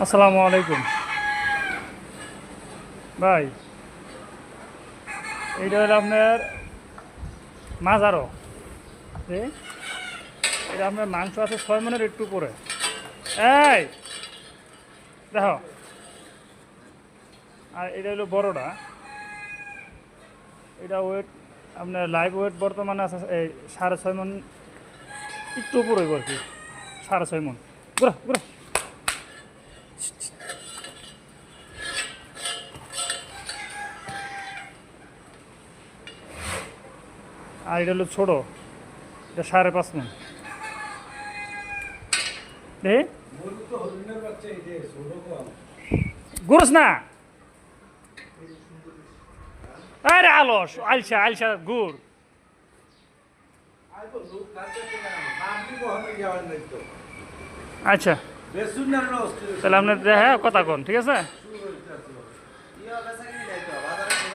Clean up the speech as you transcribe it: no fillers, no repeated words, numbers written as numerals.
আসসালামু আলাইকুম ভাই। এইটা হলো আপনার মাজারো। এটা আপনার মাংস আছে 6 মনের একটু উপরে। এই দেখো, আর এটা হলো বড়টা। এটা ওয়েট আপনার লাইভ ওয়েট বর্তমানে আছে এই 6.5 মন একটু উপরে আর কি, 6.5 মন। ঘুরো ঘুরো। আর এটা হলো ছোটো, এটা 5.5 মন। দেখি ঘুরোস না, আরে আলস আলসা আলসা গুড়। আচ্ছা তাহলে আপনার দেখা কথা কোন, ঠিক আছে।